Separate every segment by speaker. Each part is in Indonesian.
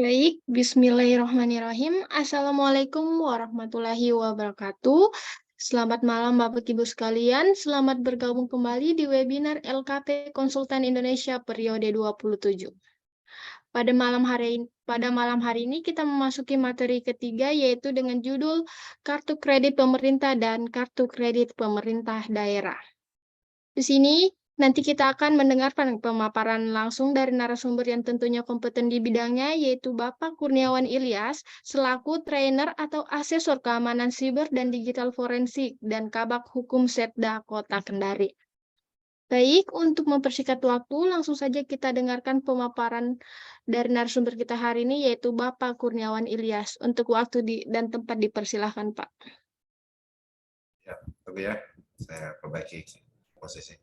Speaker 1: Baik, bismillahirrahmanirrahim. Assalamualaikum warahmatullahi wabarakatuh. Selamat malam Bapak Ibu sekalian. Selamat bergabung kembali di webinar LKP Konsultan Indonesia periode 27. Pada malam hari ini kita memasuki materi ketiga yaitu dengan judul Kartu Kredit Pemerintah dan Kartu Kredit Pemerintah Daerah. Di sini nanti kita akan mendengarkan pemaparan langsung dari narasumber yang tentunya kompeten di bidangnya, yaitu Bapak Kurniawan Ilyas, selaku trainer atau asesor keamanan siber dan digital forensik dan Kabak Hukum Setda Kota Kendari. Baik, untuk mempersingkat waktu, langsung saja kita dengarkan pemaparan dari narasumber kita hari ini, yaitu Bapak Kurniawan Ilyas. Untuk waktu dan tempat dipersilahkan, Pak.
Speaker 2: Ya, tapi ya, saya perbaiki posisi.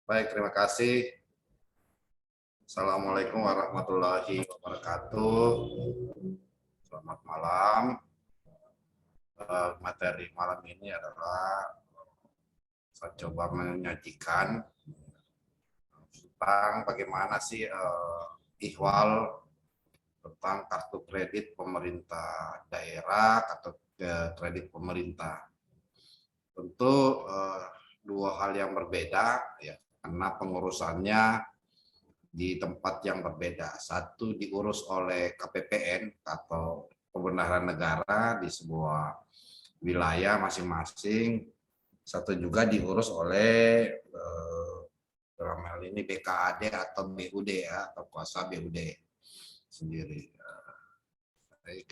Speaker 2: Baik, terima kasih. Assalamualaikum warahmatullahi wabarakatuh. Selamat malam. Materi malam ini adalah saya coba menyajikan tentang bagaimana sih ihwal tentang kartu kredit pemerintah daerah atau kredit pemerintah. Tentu dua hal yang berbeda ya, karena pengurusannya di tempat yang berbeda. Satu diurus oleh KPPN atau Pembenaran Negara di sebuah wilayah masing-masing. Satu juga diurus oleh dalam hal ini BKAD atau BUD ya, atau kuasa BUD sendiri. Baik.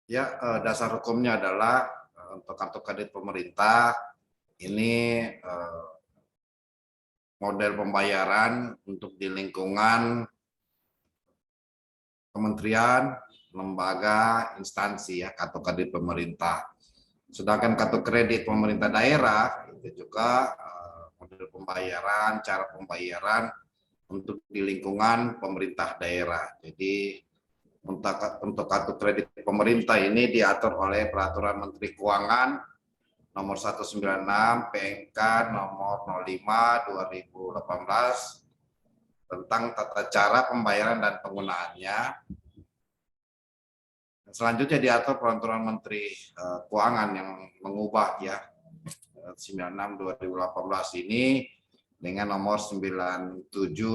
Speaker 2: Ya, dasar hukumnya adalah untuk kartu kredit pemerintah ini model pembayaran untuk di lingkungan kementerian, lembaga, instansi ya, kartu kredit pemerintah. Sedangkan kartu kredit pemerintah daerah itu juga model pembayaran, cara pembayaran untuk di lingkungan pemerintah daerah. Jadi untuk kartu kredit pemerintah ini diatur oleh Peraturan Menteri Keuangan nomor 196 PMK nomor 05 2018 tentang tata cara pembayaran dan penggunaannya. Selanjutnya diatur Peraturan Menteri Keuangan yang mengubah ya 96 2018 ini dengan nomor 97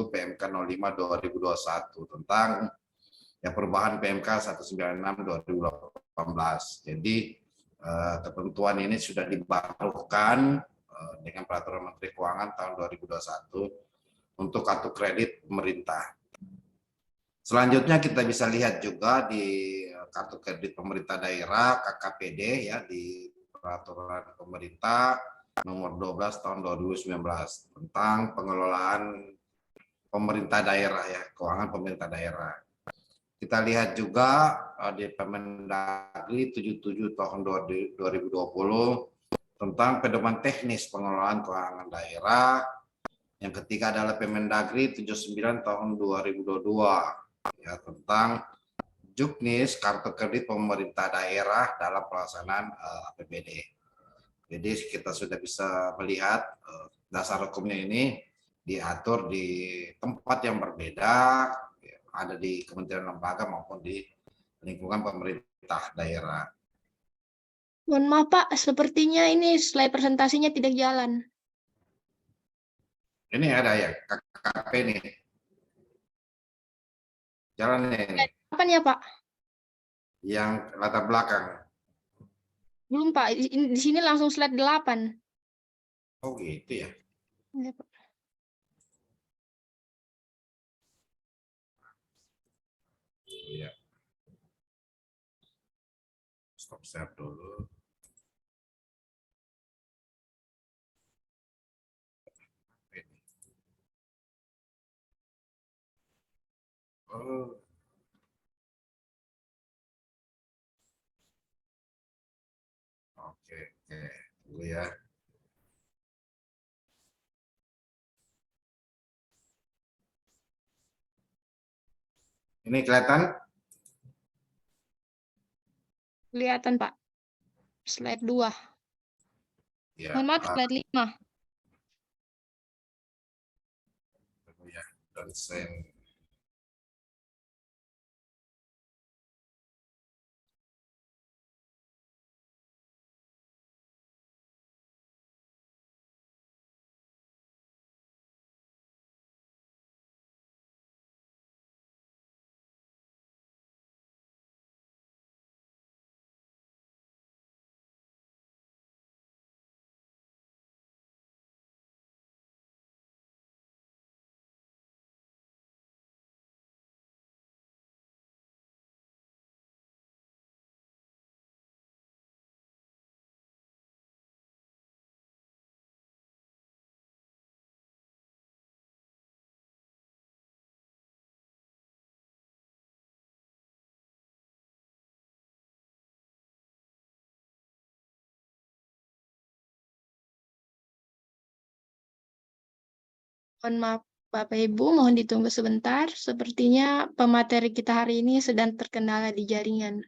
Speaker 2: PMK 05 2021 tentang ya perubahan PMK 196 2018. Jadi ketentuan ini sudah dibarukan dengan Peraturan Menteri Keuangan tahun 2021 untuk kartu kredit pemerintah. Selanjutnya kita bisa lihat juga di kartu kredit pemerintah daerah KKPD ya di Peraturan Pemerintah nomor 12 tahun 2019 tentang pengelolaan pemerintah daerah ya, keuangan pemerintah daerah. Kita lihat juga di Permendagri 77 tahun 2020 tentang pedoman teknis pengelolaan keuangan daerah. Yang ketiga adalah Permendagri 79 tahun 2022 ya, tentang juknis kartu kredit pemerintah daerah dalam pelaksanaan APBD. Jadi kita sudah bisa melihat dasar hukumnya ini diatur di tempat yang berbeda, ada di kementerian lembaga maupun di lingkungan pemerintah daerah.
Speaker 1: Mohon maaf, Pak, sepertinya ini slide presentasinya tidak jalan.
Speaker 2: Ini ada ya, KKP nih. Jalannya ini.
Speaker 1: Kapan ya, Pak?
Speaker 2: Yang latar belakang.
Speaker 1: Belum Pak, di sini langsung slide 8.
Speaker 2: Oh gitu ya.
Speaker 1: Iya, Pak.
Speaker 2: Iya. Stop share dulu. Oh. Oke, oke. Dulu ya. Ini kelihatan?
Speaker 1: Kelihatan Pak. Slide 2.
Speaker 2: Ya.
Speaker 1: Mohon maaf, slide 5.
Speaker 2: Ya. Dosen.
Speaker 1: Mohon maaf Bapak Ibu, mohon ditunggu sebentar. Sepertinya pemateri kita hari ini sedang terkendala di jaringan.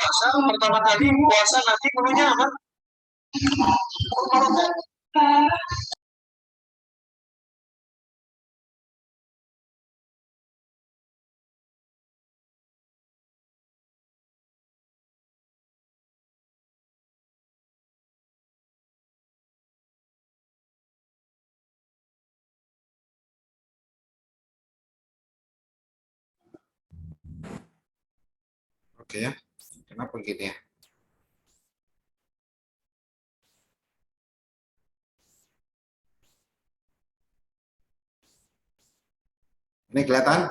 Speaker 3: Puasa pertama kali puasa nanti menunya apa?
Speaker 2: Oke ya. Kenapa gini ya? Ini kelihatan?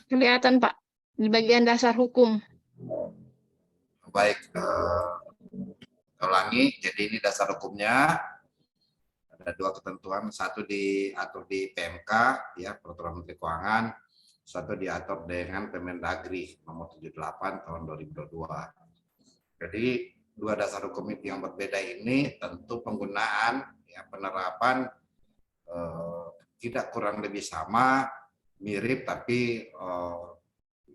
Speaker 1: Kelihatan Pak, di bagian dasar hukum.
Speaker 2: Baik. Ulangi. Jadi ini dasar hukumnya. Ada dua ketentuan. Satu diatur di PMK, ya Peraturan Menteri Keuangan. Satu diatur dengan Permendagri nomor 78 tahun 2022. Jadi dua dasar hukum yang berbeda ini tentu penggunaan, ya penerapan tidak kurang lebih sama, mirip, tapi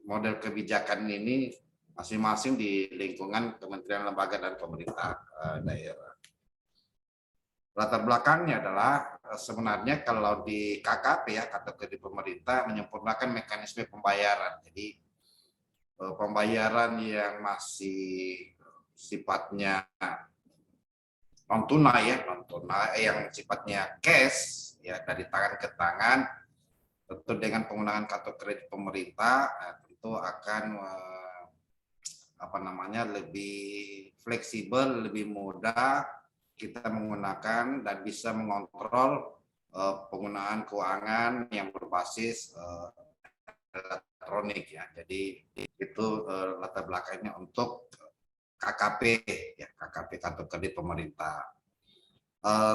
Speaker 2: model kebijakan ini masing-masing di lingkungan kementerian, lembaga, dan pemerintah daerah. Latar belakangnya adalah sebenarnya kalau di KKP, ya kategori pemerintah, menyempurnakan mekanisme pembayaran. Jadi pembayaran yang masih sifatnya non tunai, ya non tunai, yang sifatnya cash, ya dari tangan ke tangan, tentu dengan penggunaan kartu kredit pemerintah tentu akan lebih fleksibel, lebih mudah kita menggunakan dan bisa mengontrol penggunaan keuangan yang berbasis elektronik, ya. Jadi itu latar belakangnya untuk KKP, ya KKP kartu kredit pemerintah.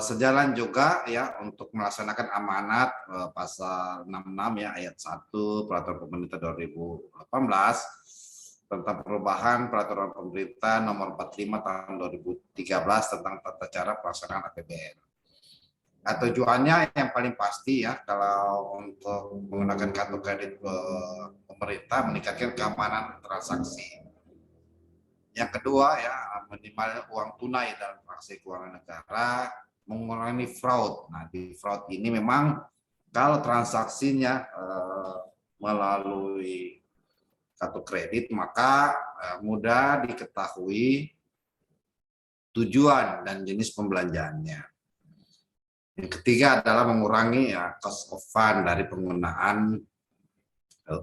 Speaker 2: Sejalan juga ya untuk melaksanakan amanat pasal 66 ya ayat 1 Peraturan Pemerintah 2018 tentang perubahan Peraturan Pemerintah Nomor 45 Tahun 2013 tentang tata cara pelaksanaan APBN. Nah, tujuannya yang paling pasti ya kalau untuk menggunakan kartu kredit pemerintah meningkatkan keamanan transaksi. Yang kedua ya minimal uang tunai dalam transaksi keuangan negara, mengurangi fraud. Nah di fraud ini memang kalau transaksinya melalui kartu kredit maka mudah diketahui tujuan dan jenis pembelanjaannya. Yang ketiga adalah mengurangi ya cost of fund dari penggunaan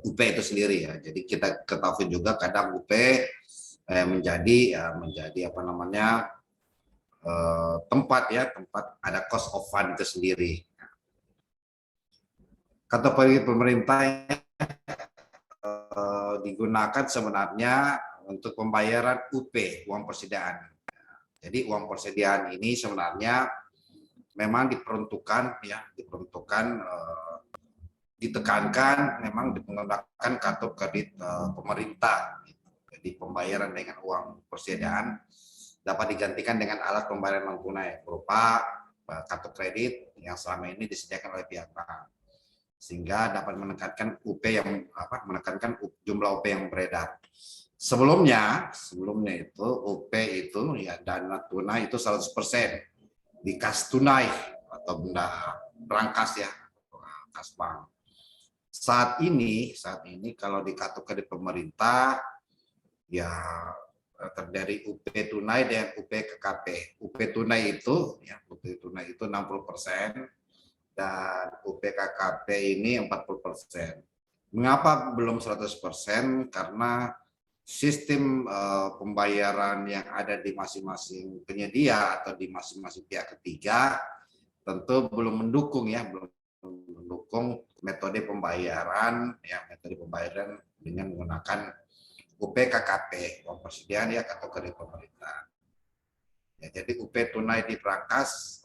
Speaker 2: UP itu sendiri ya. Jadi kita ketahui juga kadang UP menjadi apa namanya tempat ada cost of fund itu sendiri. Kata pemerintah digunakan sebenarnya untuk pembayaran UP, uang persediaan. Jadi uang persediaan ini sebenarnya memang ditekankan memang menggunakan kartu kredit pemerintah. Jadi pembayaran dengan uang persediaan dapat digantikan dengan alat pembayaran non tunai berupa kartu kredit yang selama ini disediakan oleh pihak bank, sehingga dapat menekankan jumlah UP yang beredar. Sebelumnya itu UP itu ya dana tunai itu 100% di kas tunai atau benda berangkas ya, kas bank. Saat ini kalau di kartu kredit pemerintah ya terdiri UP tunai dan UP KKP. UP tunai itu 60% dan UP KKP ini 40%. Mengapa belum 100%? Karena sistem pembayaran yang ada di masing-masing penyedia atau di masing-masing pihak ketiga tentu belum mendukung metode pembayaran dengan menggunakan UP KKP, uang persediaan ya kartu kredit pemerintah. Ya, jadi UP tunai di perangkas,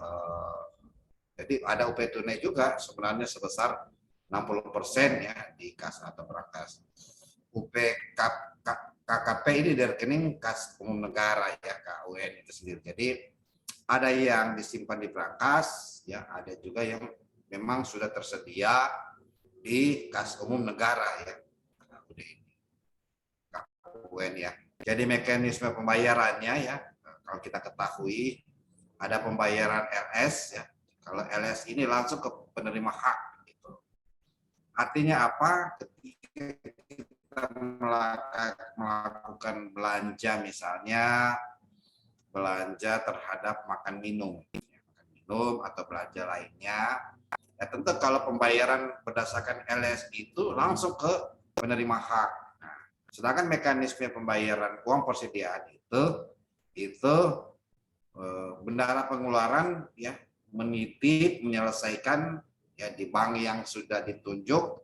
Speaker 2: jadi ada UP tunai juga sebenarnya sebesar 60% ya di kas atau perangkas. UP KKP ini dari rekening kas umum negara ya KUN itu sendiri. Jadi ada yang disimpan di perangkas, ya ada juga yang memang sudah tersedia di kas umum negara ya. KUN ya. Jadi mekanisme pembayarannya ya, kalau kita ketahui ada pembayaran LS ya. Kalau LS ini langsung ke penerima hak gitu. Artinya apa? Ketika kita melakukan belanja misalnya belanja terhadap makan minum atau belanja lainnya, ya tentu kalau pembayaran berdasarkan LS itu langsung ke penerima hak. Sedangkan mekanisme pembayaran uang persediaan itu bendahara pengeluaran ya menitip menyelesaikan ya di bank yang sudah ditunjuk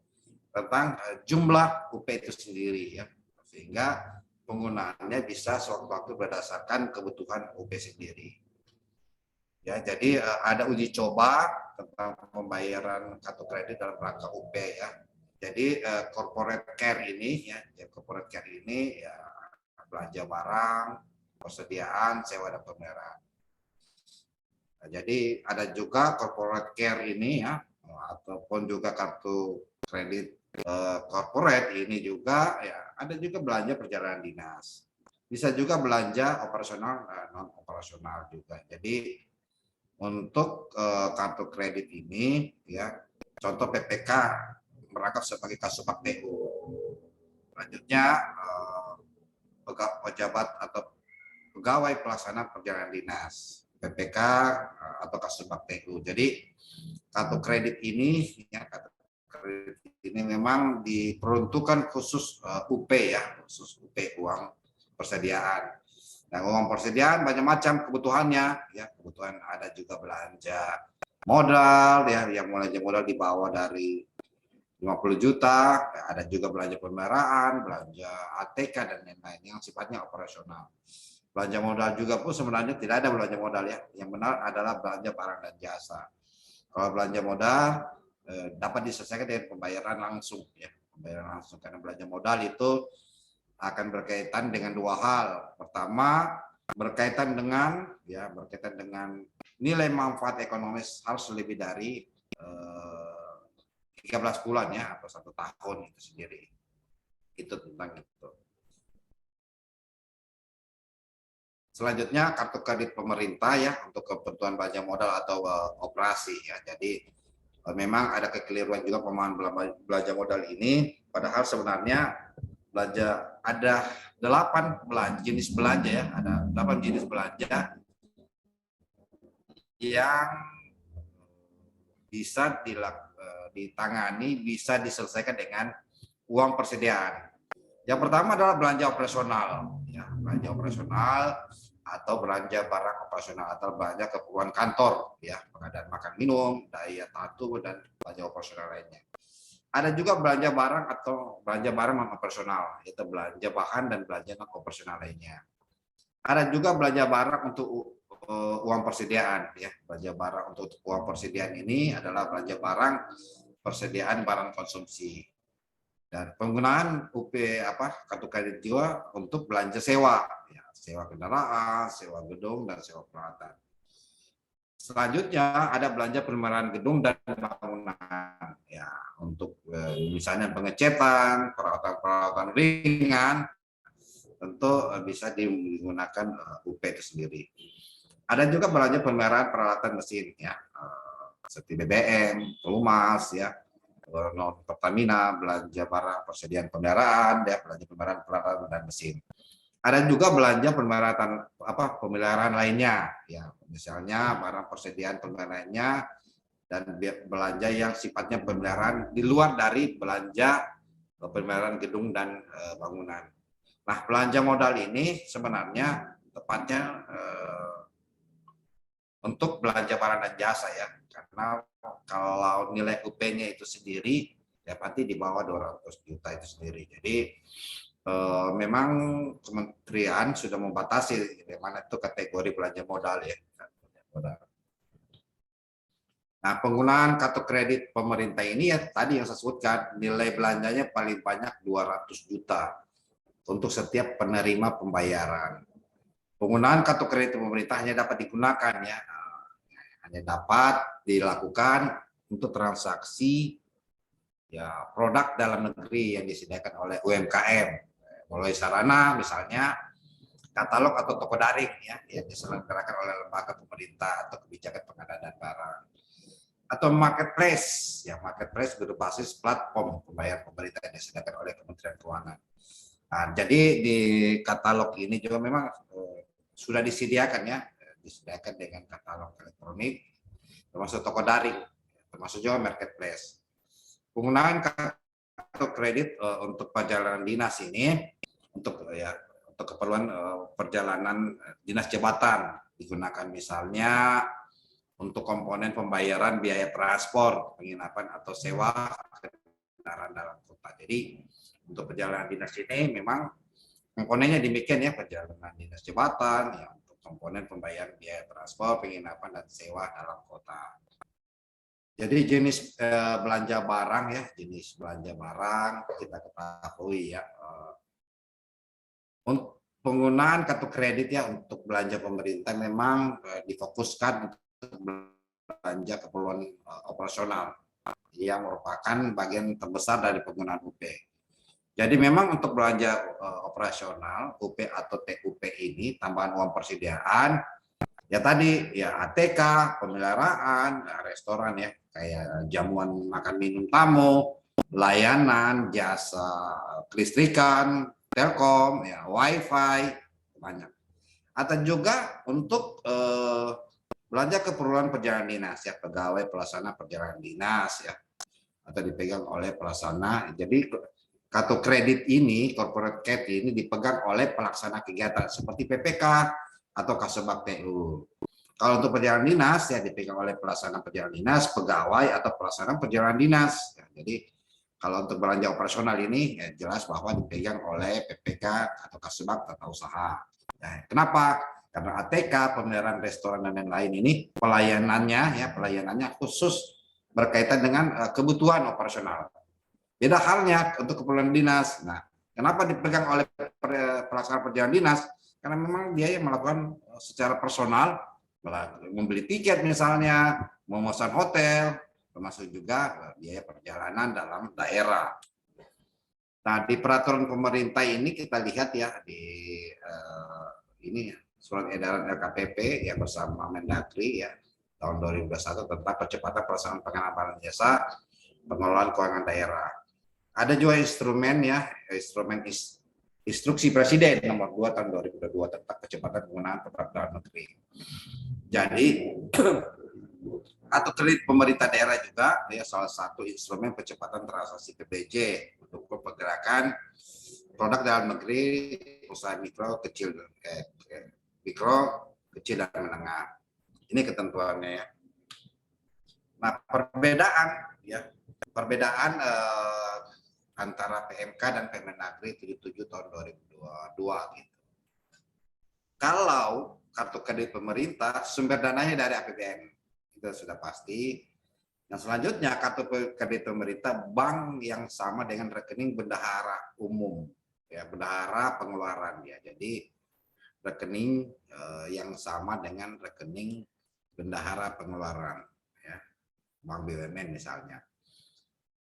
Speaker 2: tentang jumlah UP itu sendiri ya, sehingga penggunaannya bisa sewaktu-waktu berdasarkan kebutuhan UP sendiri. Ya, jadi ada uji coba tentang pembayaran kartu kredit dalam rangka UP ya. Jadi corporate care ini ya belanja barang, persediaan, sewa dan pemeliharaan. Nah, jadi ada juga corporate care ini ya, ataupun juga kartu kredit corporate ini juga ya ada juga belanja perjalanan dinas. Bisa juga belanja operasional non operasional juga. Jadi untuk kartu kredit ini ya contoh PPK merangkap sebagai Kasubag TU. Selanjutnya pejabat atau pegawai pelaksana perjalanan dinas PPK atau Kasubag TU. Jadi kartu kredit ini memang diperuntukkan khusus UP ya, khusus UP uang persediaan. Nah, uang persediaan banyak macam kebutuhannya ya, kebutuhan ada juga belanja modal ya, yang belanja modal di bawah dari 50 juta, ada juga belanja pemeliharaan, belanja ATK dan lain-lain yang sifatnya operasional. Belanja modal juga pun sebenarnya tidak ada belanja modal ya. Yang benar adalah belanja barang dan jasa. Kalau belanja modal dapat diselesaikan dengan pembayaran langsung ya, pembayaran langsung, karena belanja modal itu akan berkaitan dengan dua hal. Pertama, berkaitan dengan nilai manfaat ekonomis harus lebih dari 13 bulan ya, atau 1 tahun itu sendiri. Itu tentang itu. Selanjutnya kartu kredit pemerintah ya, untuk kebutuhan belanja modal atau operasi ya. Jadi memang ada kekeliruan juga pemahaman belanja modal ini, padahal sebenarnya belanja ada 8 jenis belanja ya, ada 8 jenis belanja yang bisa ditangani, bisa diselesaikan dengan uang persediaan. Yang pertama adalah belanja operasional ya, belanja operasional atau belanja barang operasional atau belanja keperluan kantor ya, pengadaan makan minum, daya tahan tubuh, dan belanja operasional lainnya. Ada juga belanja barang atau belanja barang non operasional, yaitu belanja bahan dan belanja non operasional lainnya. Ada juga belanja barang untuk uang persediaan ya, belanja barang untuk uang persediaan ini adalah belanja barang persediaan barang konsumsi. Dan penggunaan kartu kredit jiwa untuk belanja sewa ya, sewa kendaraan, sewa gedung, dan sewa peralatan. Selanjutnya ada belanja pemeliharaan gedung dan bangunan ya, untuk misalnya pengecatan, peralatan ringan, tentu bisa digunakan UP itu sendiri. Ada juga belanja pemeliharaan peralatan mesin ya, seperti BBM, pelumas ya, non Pertamina, belanja barang persediaan pemeliharaan ya, belanja pemeliharaan peralatan dan mesin. Ada juga belanja pemeliharaan lainnya ya, misalnya barang persediaan pemeliharaannya dan belanja yang sifatnya pemeliharaan di luar dari belanja pemeliharaan gedung dan bangunan. Nah, belanja modal ini sebenarnya tepatnya untuk belanja barang dan jasa ya, karena kalau nilai UP-nya itu sendiri ya pasti di bawah 200 juta itu sendiri. Jadi memang kementerian sudah membatasi di mana itu kategori belanja modal ya. Nah, penggunaan kartu kredit pemerintah ini ya tadi yang saya sebutkan, nilai belanjanya paling banyak 200 juta untuk setiap penerima pembayaran. Penggunaan kartu kredit pemerintah hanya dapat digunakan ya, hanya dapat dilakukan untuk transaksi ya produk dalam negeri yang disediakan oleh UMKM, mulai sarana misalnya katalog atau toko daring ya, yang diselenggarakan oleh lembaga pemerintah atau kebijakan pengadaan barang, atau marketplace ya, marketplace berbasis platform pembayaran pemerintah yang disediakan oleh Kementerian Keuangan. Nah, jadi di katalog ini juga memang sudah disediakan ya, disediakan dengan katalog elektronik, termasuk toko daring, termasuk juga marketplace. Penggunaan kartu kredit untuk perjalanan dinas ini untuk keperluan perjalanan dinas jabatan digunakan, misalnya untuk komponen pembayaran biaya transport, penginapan atau sewa kendaraan dalam kota. Jadi untuk perjalanan dinas ini memang komponennya demikian ya, perjalanan dinas jabatan ya, untuk komponen pembayaran biaya transport, penginapan, dan sewa dalam kota. Jadi jenis belanja barang ya, jenis belanja barang kita ketahui ya, untuk penggunaan kartu kredit ya untuk belanja pemerintah memang difokuskan untuk belanja keperluan operasional yang merupakan bagian terbesar dari penggunaan UP. Jadi memang untuk belanja operasional UP atau TUP ini, tambahan uang persediaan ya tadi ya, ATK, pemeliharaan, restoran ya, kayak jamuan makan minum tamu, layanan, jasa kelistrikan, telkom, ya, wifi, banyak. Atau juga untuk belanja keperluan perjalanan dinas ya, pegawai pelaksana perjalanan dinas ya, atau dipegang oleh pelaksana. Jadi kartu kredit ini, corporate card ini dipegang oleh pelaksana kegiatan seperti PPK atau Kasubag TU. Kalau untuk perjalanan dinas ya dipegang oleh pelaksana perjalanan dinas, pegawai atau pelaksana perjalanan dinas. Ya, jadi kalau untuk belanja operasional ini ya jelas bahwa dipegang oleh PPK atau Kasubag Tata Usaha. Nah, kenapa? Karena ATK, pemeliharaan restoran dan lain-lain ini pelayanannya khusus berkaitan dengan kebutuhan operasional. Beda halnya untuk keperluan dinas. Nah, kenapa dipegang oleh pelaksana perjalanan dinas? Karena memang dia yang melakukan secara personal, membeli tiket misalnya, memesan hotel, termasuk juga biaya perjalanan dalam daerah. Nah, di peraturan pemerintah ini kita lihat ya di ini surat edaran LKPP yang bersama Mendagri ya tahun 2021 tentang percepatan pelaksanaan pengenalan jasa pengelolaan keuangan daerah. Ada juga instrumen ya, instruksi Presiden nomor 2 tahun 2022 tentang percepatan penggunaan produk dalam negeri. Jadi atau kredit pemerintah daerah juga ya salah satu instrumen percepatan transaksi PBJ untuk pergerakan produk dalam negeri usaha mikro kecil dan menengah. Ini ketentuannya ya. Nah, perbedaan antara PMK dan Permendagri 77 tahun 2022 gitu. Kalau kartu kredit pemerintah sumber dananya dari APBN itu sudah pasti. Yang selanjutnya kartu kredit pemerintah bank yang sama dengan rekening bendahara umum ya, bendahara pengeluaran ya. Jadi rekening yang sama dengan rekening bendahara pengeluaran ya, bank BUMN misalnya.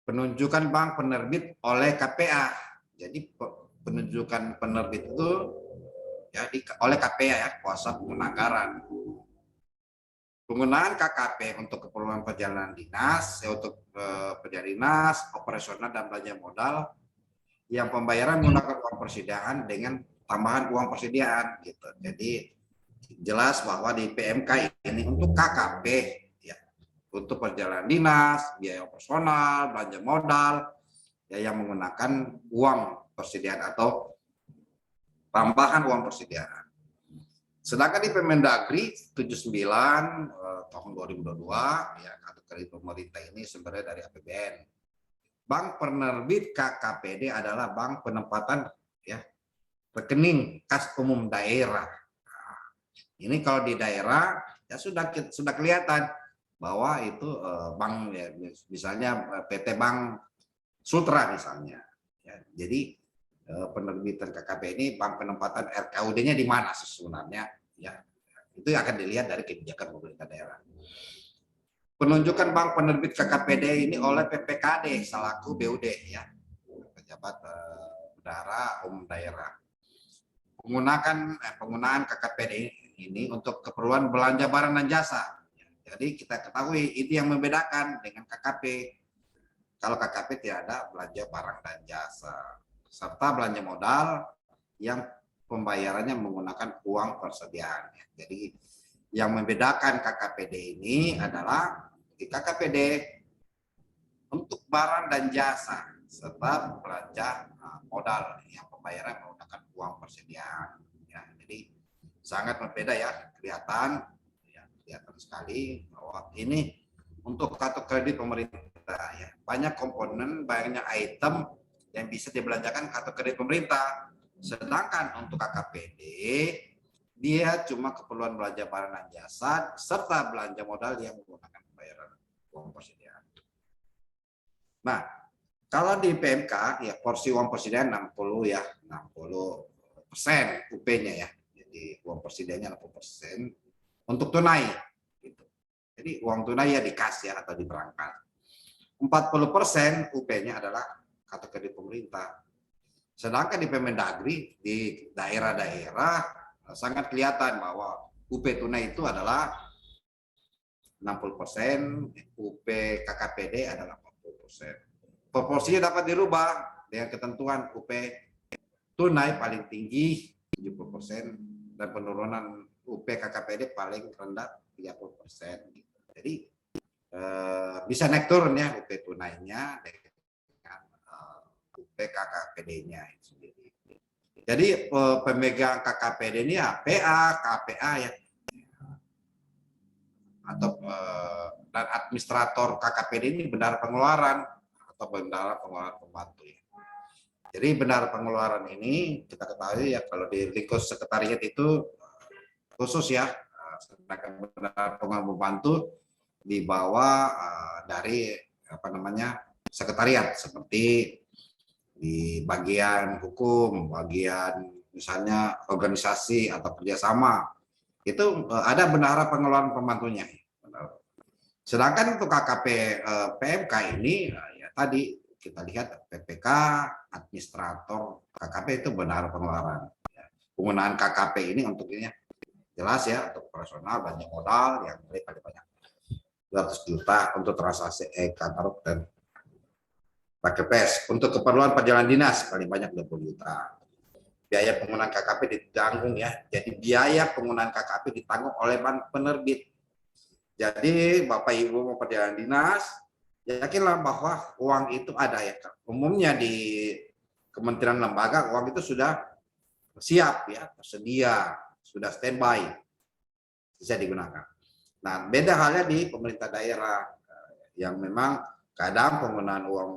Speaker 2: Penunjukan bank penerbit oleh KPA. Jadi penunjukan penerbit itu ya oleh KPA ya, kuasa penganggaran. Penggunaan KKP untuk keperluan perjalanan dinas, untuk perjalanan dinas, operasional dan belanja modal yang pembayaran menggunakan uang persediaan dengan tambahan uang persediaan gitu. Jadi jelas bahwa di PMK ini untuk KKP ya, untuk perjalanan dinas, biaya operasional, belanja modal ya yang menggunakan uang persediaan atau tambahan uang persediaan. Sedangkan di Permendagri 79 tahun 2022 ya kartu kredit pemerintah ini sumbernya dari APBN. Bank penerbit KKPD adalah bank penempatan ya rekening kas umum daerah. Nah, ini kalau di daerah ya sudah kelihatan bahwa itu bank ya, misalnya PT Bank Sultra misalnya. Ya, jadi penerbitan KKP ini bank penempatan RKUD-nya di mana sebenarnya ya itu akan dilihat dari kebijakan pemerintah daerah. Penunjukan bank penerbit KKPD ini oleh PPKD selaku BUD ya pejabat bendahara umum daerah. Penggunaan KKPD ini untuk keperluan belanja barang dan jasa. Jadi kita ketahui itu yang membedakan dengan KKP. Kalau KKP tidak ada belanja barang dan jasa serta belanja modal yang pembayarannya menggunakan uang persediaan. Jadi yang membedakan KKPD ini adalah di KKPD untuk barang dan jasa serta belanja modal yang pembayaran menggunakan uang persediaan. Ya, jadi sangat berbeda ya, kelihatan sekali bahwa ini untuk kartu kredit pemerintah ya banyak komponen, banyak item yang bisa dibelanjakan kartu kredit pemerintah. Sedangkan untuk KKPD, dia cuma keperluan belanja barang dan jasa serta belanja modal yang menggunakan pembayaran uang persediaan. Nah, kalau di PMK ya porsi uang persediaan 60 ya, 60% UP-nya ya. Jadi uang persediaannya 60% untuk tunai gitu. Jadi uang tunai ya di kas ya atau di perangkat. 40% UP-nya adalah kartu kredit pemerintah. Sedangkan di Permendagri di daerah-daerah sangat kelihatan bahwa UP tunai itu adalah 60%, UP KKPD adalah 40%. Proporsinya dapat dirubah dengan ketentuan UP tunai paling tinggi 70% dan penurunan UP KKPD paling rendah 30%. Jadi bisa naik turun ya UP tunainya dengan UP KKPD-nya sendiri. Jadi pemegang KKPD ini ya PA, KPA ya, atau dan administrator KKPD ini bendahara pengeluaran atau bendahara pengeluaran pembantu ya. Jadi bendahara pengeluaran ini kita ketahui ya kalau di lingkup sekretariat itu khusus ya, sedangkan bendahara pengeluaran pembantu dibawa dari apa namanya sekretariat seperti di bagian hukum, bagian misalnya organisasi atau kerjasama itu ada bendahara pengeluaran pembantunya. Sedangkan untuk KKP PMK ini ya tadi kita lihat PPK, administrator KKP itu bendahara pengeluaran. Penggunaan KKP ini untuk ini jelas ya untuk operasional banyak modal yang paling banyak 200 juta untuk transaksi e-katalog dan pakai PES. Untuk keperluan perjalanan dinas paling banyak 20 juta. Biaya penggunaan KKP ditanggung ya. Jadi biaya penggunaan KKP ditanggung oleh bank penerbit. Jadi Bapak Ibu mau perjalanan dinas, yakinlah bahwa uang itu ada ya. Umumnya di kementerian lembaga uang itu sudah siap ya, tersedia, sudah standby, bisa digunakan. Nah, beda halnya di pemerintah daerah yang memang kadang penggunaan uang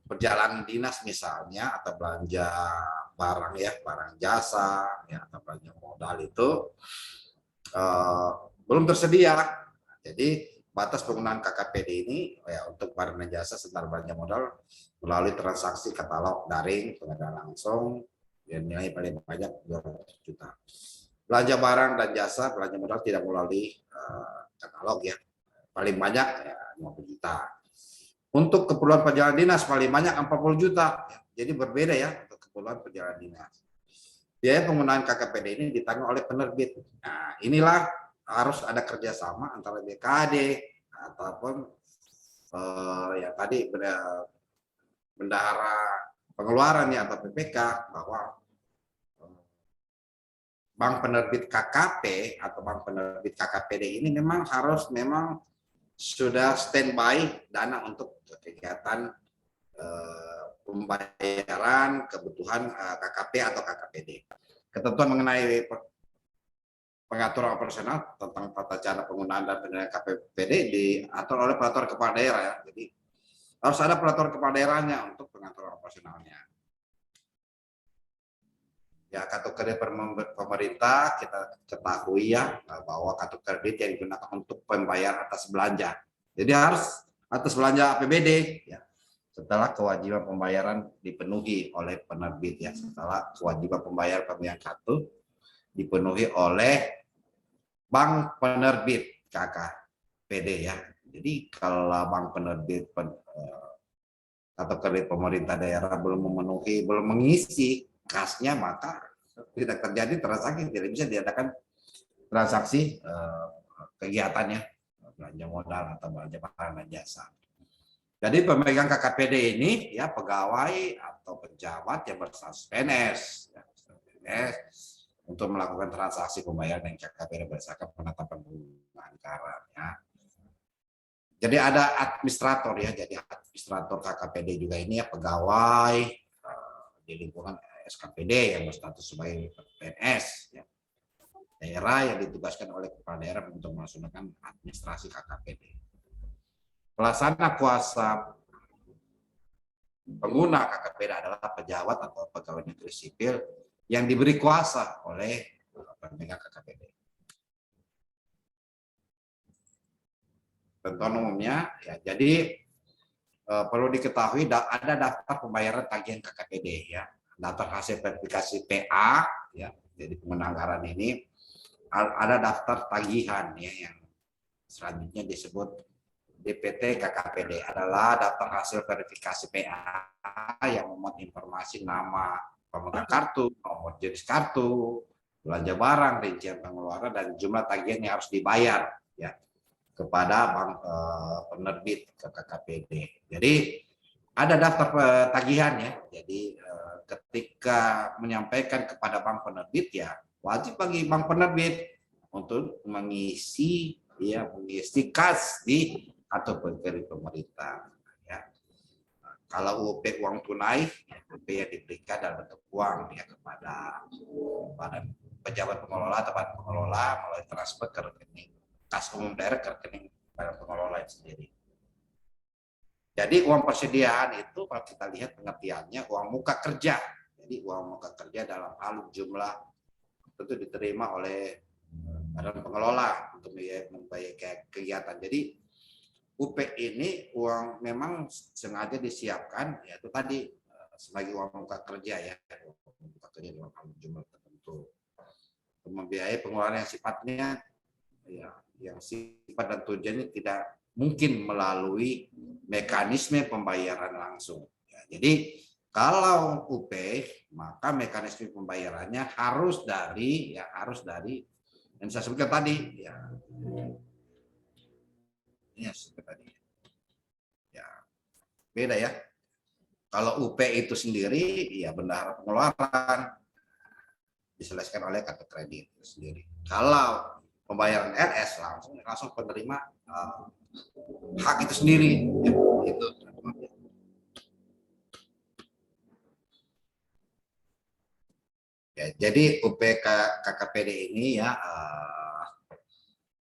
Speaker 2: perjalanan dinas misalnya atau belanja barang ya, barang jasa ya atau belanja modal itu belum tersedia. Jadi batas penggunaan KKPD ini ya untuk barang dan jasa serta belanja modal melalui transaksi katalog daring pengadaan langsung yang nilai paling banyak 200 juta. Belanja barang dan jasa belanja modal tidak melalui katalog ya. Paling banyak ya 50 juta. Untuk keperluan perjalanan dinas paling banyak 40 juta. Jadi berbeda ya untuk keperluan perjalanan dinas. Biaya penggunaan KKPD ini ditanggung oleh penerbit. Nah, inilah harus ada kerjasama antara BKD ataupun ya tadi bendahara pengeluaran ya atau PPK bahwa bank penerbit KKP atau bank penerbit KKPD ini memang harus sudah standby dana untuk kegiatan pembayaran kebutuhan KKP atau KKPD. Ketentuan mengenai pengaturan operasional tentang tata cara penggunaan dan penilaian KPPD diatur oleh peraturan kepala daerah ya. Jadi harus ada peraturan kepala daerahnya untuk pengaturan operasionalnya. Ya, kartu kredit pemerintah kita ketahui ya bahwa kartu kredit yang digunakan untuk pembayaran atas belanja. Jadi harus atas belanja APBD ya. Setelah kewajiban pembayaran dipenuhi oleh penerbit ya, setelah kewajiban pembayaran kartu dipenuhi oleh bank penerbit KKPD ya. Jadi kalau bank penerbit atau kredit pemerintah daerah belum memenuhi, belum mengisi kasnya, maka tidak terjadi transaksi, tidak bisa diadakan transaksi kegiatannya belanja modal atau belanja barang dan jasa. Jadi pemegang KKPD ini ya pegawai atau pejabat yang berstatus PNS, ya, untuk melakukan transaksi pembayaran dengan KKPD berdasarkan penetapan anggaran. Ya. Jadi ada administrator ya, jadi administrator KKPD juga ini ya pegawai di lingkungan SKPD yang berstatus sebagai PNS ya. Daerah yang ditugaskan oleh kepala daerah untuk melaksanakan administrasi KKPD. Pelaksana kuasa pengguna KKPD adalah pejabat atau pegawai negeri sipil yang diberi kuasa oleh pemegang KKPD. Tentuan umumnya ya, jadi perlu diketahui ada daftar pembayaran tagihan KKPD ya, daftar hasil verifikasi PA ya, jadi penganggaran ini ada daftar tagihan ya yang selanjutnya disebut DPT KKPD adalah daftar hasil verifikasi PA yang memuat informasi nama pemegang kartu, nomor jenis kartu, belanja barang, rincian pengeluaran dan jumlah tagihan yang harus dibayar ya kepada bank penerbit ke KKPD. Jadi ada daftar tagihan ya. Jadi ketika menyampaikan kepada bank penerbit ya wajib bagi bank penerbit untuk mengisi kas di atau kredit pemerintah ya. Kalau UP uang tunai, UP yang diberikan dalam bentuk uang ya kepada pejabat pengelola atau badan pengelola melalui transfer ke rekening kas umum daerah ke rekening badan pengelola sendiri. Jadi uang persediaan itu kalau kita lihat pengertiannya uang muka kerja. Jadi uang muka kerja dalam hal jumlah tentu diterima oleh badan pengelola untuk membiayai kegiatan. Jadi UP ini uang memang sengaja disiapkan, yaitu tadi sebagai uang muka kerja ya, uang muka kerja dalam hal jumlah tertentu untuk membiayai pengeluaran yang sifatnya ya, yang sifat dan tujuannya tidak mungkin melalui mekanisme pembayaran langsung. Ya, jadi kalau UP maka mekanisme pembayarannya harus dari yang saya sebutkan tadi ya. Ini seperti tadi. Ya, beda ya. Kalau UP itu sendiri ya bendahara pengeluaran diselesaikan oleh kartu kredit itu sendiri. Kalau pembayaran LS langsung penerima hak itu sendiri ya, itu. Ya, jadi UPK KKPD ini ya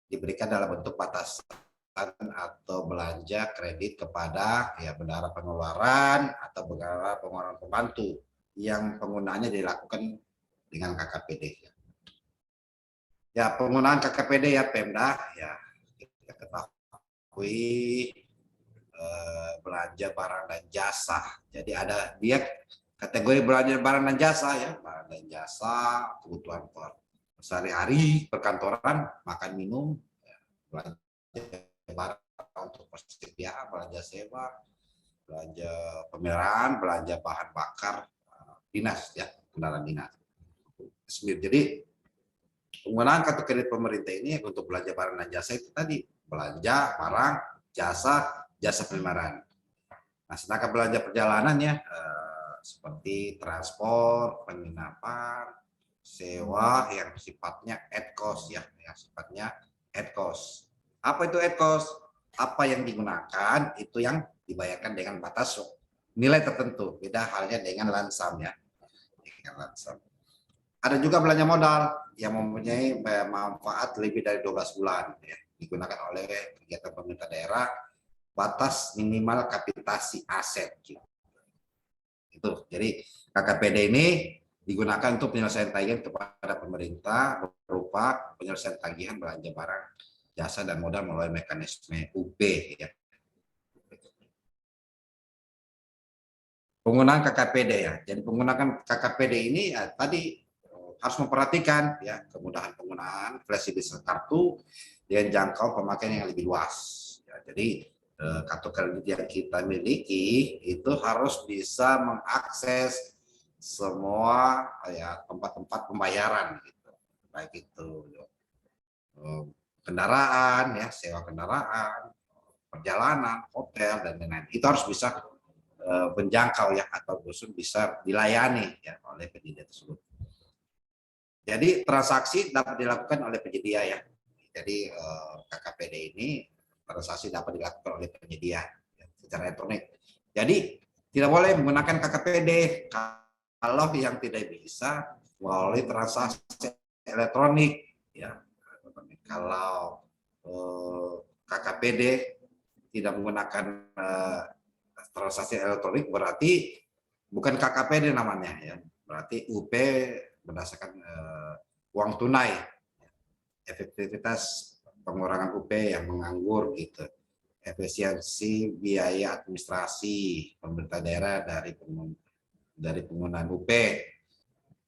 Speaker 2: diberikan dalam bentuk batasan atau belanja kredit kepada ya bendahara pengeluaran atau bendahara pengeluaran pembantu yang penggunaannya dilakukan dengan KKPD. Ya penggunaan KKPD ya Pemda ya kita ketahui belanja barang dan jasa. Jadi ada dia kategori belanja barang dan jasa ya, barang dan jasa kebutuhan sehari-hari perkantoran, makan minum, ya, belanja barang untuk persediaan, belanja sewa, belanja pemeliharaan, belanja bahan bakar dinas ya, kendaraan dinas. Jadi penggunaan kartu kredit pemerintah ini untuk belanja barang dan jasa itu tadi belanja barang, jasa pemeliharaan. Nah, sedangkan belanja perjalanan ya seperti transport, penginapan, sewa yang sifatnya at cost ya, yang sifatnya at cost. Apa itu at cost? Apa yang digunakan itu yang dibayarkan dengan batas nilai tertentu. Beda halnya dengan lansam ya. Dengan lansam. Ada juga belanja modal yang mempunyai manfaat lebih dari 12 bulan ya, digunakan oleh kegiatan pemerintah daerah, batas minimal kapitasi aset gitu. Itu. Jadi KKPD ini digunakan untuk penyelesaian tagihan kepada pemerintah berupa penyelesaian tagihan belanja barang, jasa dan modal melalui mekanisme UP ya. Penggunaan KKPD ya. Jadi penggunaan KKPD ini ya, tadi harus memperhatikan ya kemudahan penggunaan, fleksibilitas kartu dan jangkau pemakaian yang lebih luas. Ya, jadi kartu kredit yang kita miliki itu harus bisa mengakses semua ya tempat-tempat pembayaran gitu. Baik itu kendaraan ya, sewa kendaraan, perjalanan, hotel dan lain-lain. Itu harus bisa menjangkau ya atau bisa dilayani ya oleh penyedia tersebut. Jadi transaksi dapat dilakukan oleh penyedia ya. Jadi KKPD ini transaksi dapat dilakukan oleh penyedia ya, secara elektronik. Jadi tidak boleh menggunakan KKPD kalau yang tidak bisa melalui transaksi elektronik ya. Kalau KKPD tidak menggunakan transaksi elektronik berarti bukan KKPD namanya ya. Berarti UP berdasarkan uang tunai, efektivitas pengurangan UP yang menganggur gitu, efisiensi biaya administrasi pemerintah daerah dari penggunaan UP,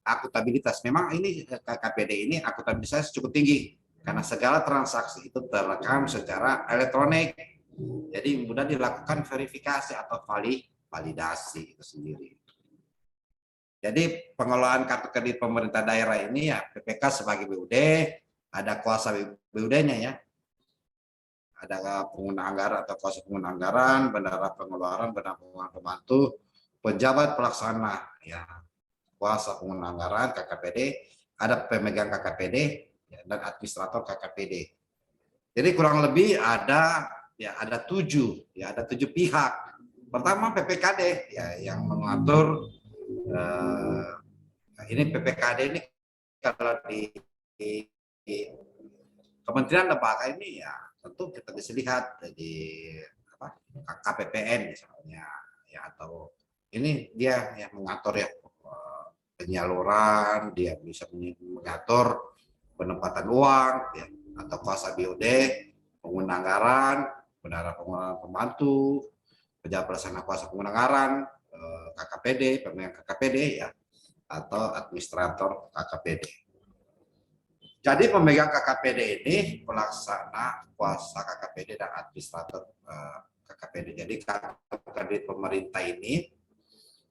Speaker 2: akutabilitas. Memang ini KKPD ini akutabilitasnya cukup tinggi karena segala transaksi itu terekam secara elektronik, jadi mudah dilakukan verifikasi atau validasi itu sendiri. Jadi pengelolaan kartu kredit pemerintah daerah ini ya PPK sebagai BUD, ada kuasa BUD-nya ya. Ada pengguna anggaran atau kuasa pengguna anggaran, bendahara pengeluaran, bendahara pengeluaran pembantu, pejabat pelaksana ya. Kuasa pengguna anggaran KKPD, ada pemegang KKPD ya, dan administrator KKPD. Jadi kurang lebih ada 7 pihak. Pertama PPKD ya yang mengatur ini PPKD ini kalau di Kementerian Lembaga ini ya tentu kita bisa lihat di KPPN misalnya, ya, atau ini dia yang mengatur ya penyaluran, dia bisa mengatur penempatan uang, ya, atau kuasa BOD, pengguna anggaran, bendahara pengelolaan pembantu, pejabat pelaksana kuasa pengguna anggaran, KKPD, pemegang KKPD, ya, atau administrator KKPD. Jadi pemegang KKPD ini pelaksana kuasa KKPD dan administrator KKPD. Jadi KKPD pemerintah ini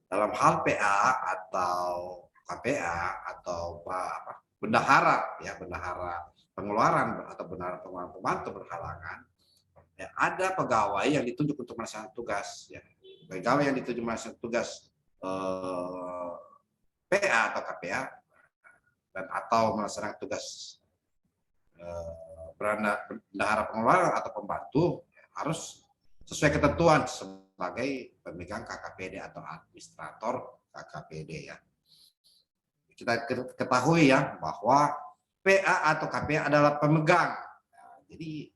Speaker 2: dalam hal PA atau KPA atau bendahara, ya, bendahara pengeluaran atau bendahara pengeluaran pembantu berhalangan, ya, ada pegawai yang ditunjuk untuk melaksanakan tugas, ya. Pegawai yang ditunjuk melaksanakan tugas PA atau KPA dan atau melaksanakan tugas bendahara pengeluaran atau pembantu, ya, harus sesuai ketentuan sebagai pemegang KKPD atau administrator KKPD, ya. Kita ketahui ya bahwa PA atau KPA adalah pemegang, jadi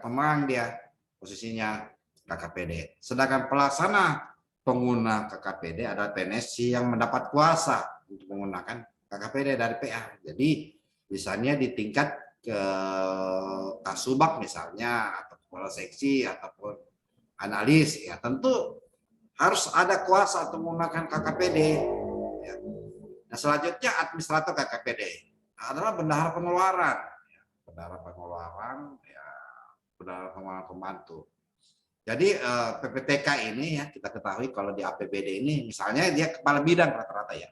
Speaker 2: pemegang dia posisinya KKPD. Sedangkan pelaksana pengguna KKPD adalah PNS yang mendapat kuasa untuk menggunakan KKPD dari PA. Jadi misalnya di tingkat ke Kasubag misalnya, atau kepala seksi ataupun analis, ya tentu harus ada kuasa untuk menggunakan KKPD. Ya. Nah, selanjutnya administrator KKPD adalah bendahara pengeluaran, ya, bendahara pengeluaran, ya, bendahara pengeluaran pembantu. Jadi PPTK ini, ya, kita ketahui kalau di APBD ini misalnya dia kepala bidang rata-rata, ya,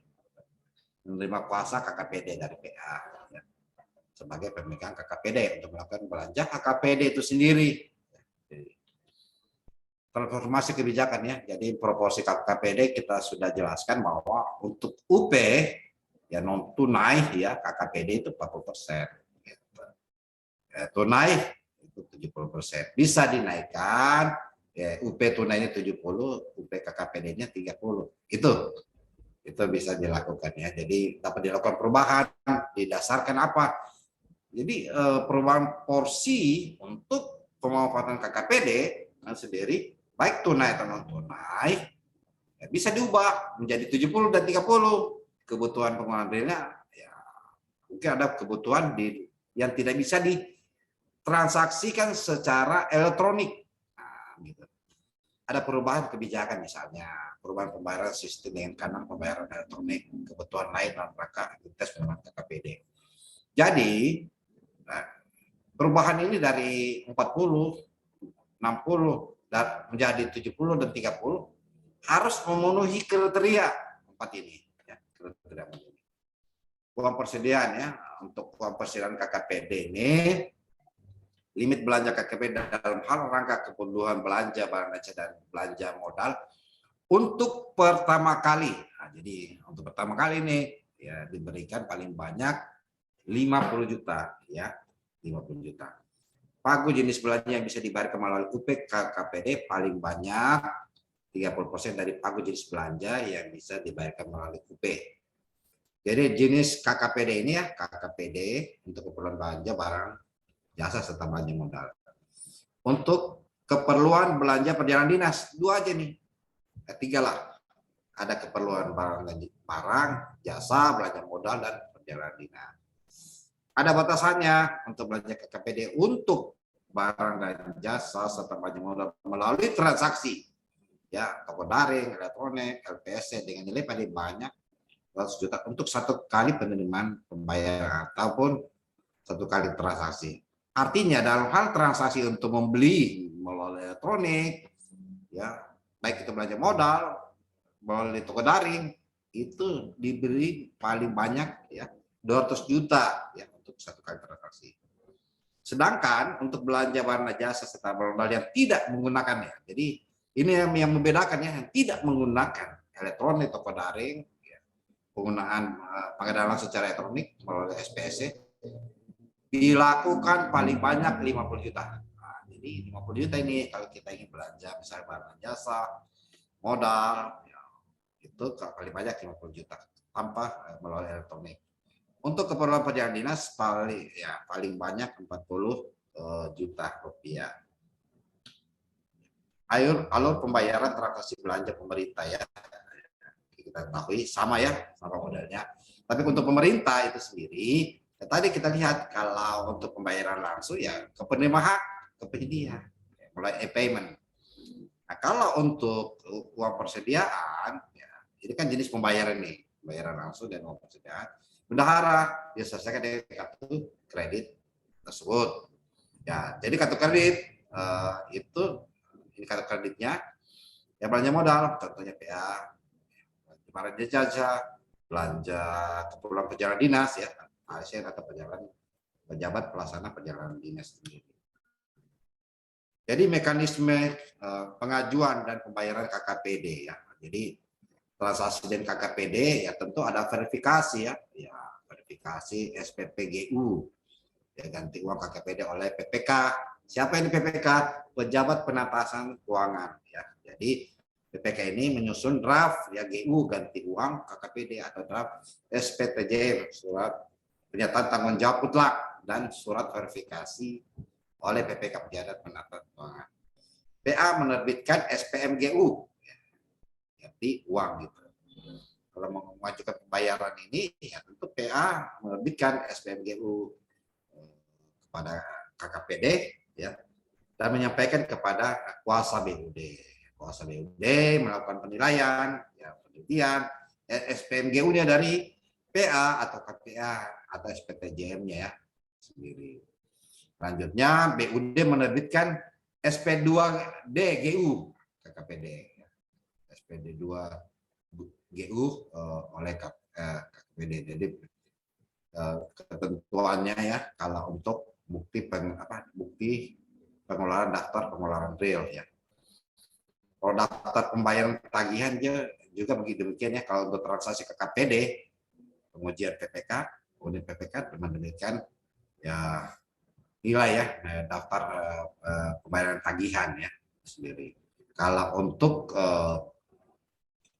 Speaker 2: menerima kuasa KKPD dari PA, ya, sebagai pemegang KKPD untuk melakukan belanja KKPD itu sendiri. Transformasi kebijakan, ya, jadi proporsi KKPD kita sudah jelaskan bahwa untuk UP, ya, non tunai, ya, KKPD itu 40%, gitu. Tunai itu 70%, bisa dinaikkan, ya, UP tunainya 70, UP KKPD-nya 30, itu bisa dilakukan, ya. Jadi dapat dilakukan perubahan didasarkan apa? Jadi perubahan porsi untuk pemanfaatan KKPD sendiri, baik tunai atau non tunai, ya, bisa diubah menjadi 70 dan 30. Kebutuhan pengeluaran realnya, ya, mungkin ada kebutuhan yang tidak bisa ditransaksikan secara elektronik. Nah, gitu. Ada perubahan kebijakan, misalnya perubahan pembayaran sistem dengan kanan pembayaran elektronik, kebutuhan lain dalam rangka aktivitas pengembangan KKPD. Jadi perubahan ini dari 40, 60 dan menjadi 70 dan 30 harus memenuhi kriteria 4 ini, ya, kriteria ini. Uang persediaan, ya, untuk uang persediaan KKPD ini, limit belanja KKPD dalam hal rangka kebutuhan belanja barang dan belanja modal untuk pertama kali. Nah, jadi untuk pertama kali ini, ya, diberikan paling banyak 50 juta, ya, 50 juta. Pagu jenis belanja yang bisa dibayarkan melalui UP KKPD paling banyak 30% dari pagu jenis belanja yang bisa dibayarkan melalui UP. Jadi jenis KKPD ini, ya, KKPD untuk keperluan belanja barang, jasa serta belanja modal. Untuk keperluan belanja perjalanan dinas, 2 aja nih, 3 lah. Ada keperluan barang, jasa, belanja modal, dan perjalanan dinas. Ada batasannya untuk belanja KKPD untuk barang dan jasa serta belanja modal melalui transaksi, ya, toko daring, elektronik, LPSC dengan nilai paling banyak 100 juta untuk 1 kali penerimaan pembayaran ataupun 1 kali transaksi. Artinya dalam hal transaksi untuk membeli melalui elektronik, ya, baik itu belanja modal melalui toko daring, itu diberi paling banyak, ya, 200 juta, ya, untuk 1 kali transaksi. Sedangkan untuk belanja barang jasa serta modal yang tidak menggunakannya, jadi ini yang membedakan, ya, yang tidak menggunakan elektronik, toko daring, ya, penggunaan pengadaan secara elektronik melalui SPSC dilakukan paling banyak 50 juta. Nah, jadi 50 juta ini kalau kita ingin belanja misalnya barang jasa modal, ya, itu paling banyak 50 juta tanpa melalui elektronik. Untuk keperluan perjalanan dinas paling banyak 40 juta rupiah. alur pembayaran transaksi belanja pemerintah ya. Kita ketahui sama ya, sama modelnya. Tapi untuk pemerintah itu sendiri, ya tadi kita lihat kalau untuk pembayaran langsung ya ke penerima hak, ke penyedia, mulai e-payment. Nah, kalau untuk uang persediaan, ya, ini kan jenis pembayaran nih, pembayaran langsung dan uang persediaan. Bendahara diselesaikan dengan kartu kredit tersebut. Ya, jadi kartu kredit itu ini kartu kreditnya ya belanja modal, contohnya PA, belanja jasa, belanja keperluan perjalanan dinas ya, ASN atau pejabat pelaksana perjalanan dinas sendiri. Jadi mekanisme pengajuan dan pembayaran KKPD ya. Jadi transaksi dan KKPD ya tentu ada verifikasi ya, verifikasi SPPGU ya, ganti uang KKPD oleh PPK. Siapa ini PPK? Pejabat Penataan Keuangan ya. Jadi PPK ini menyusun draft ya GU ganti uang KKPD atau draft SPTJ surat pernyataan tanggung jawab mutlak dan surat verifikasi oleh PPK Pejabat Penataan Keuangan. PA menerbitkan SPMGU ganti uang gitu. Kalau mengajukan pembayaran ini ya tentu PA menerbitkan SPMGU kepada KKPD ya dan menyampaikan kepada kuasa BUD. Kuasa BUD melakukan penilaian, ya, penelitian, SPMGU-nya dari PA atau KPA atau SPTJM-nya ya sendiri. Selanjutnya BUD menerbitkan SP2D GU KKPD, SPD2 GU oleh KKPD. Jadi ketentuannya ya kalau untuk bukti pengeluaran daftar pengeluaran real ya. Kalau daftar pembayaran tagihan juga begitu demikian ya. Kalau untuk transaksi KKPD, pengujian PPK, kemudian PPK menerbitkan ya nilai ya daftar pembayaran tagihan ya sendiri. Kalau untuk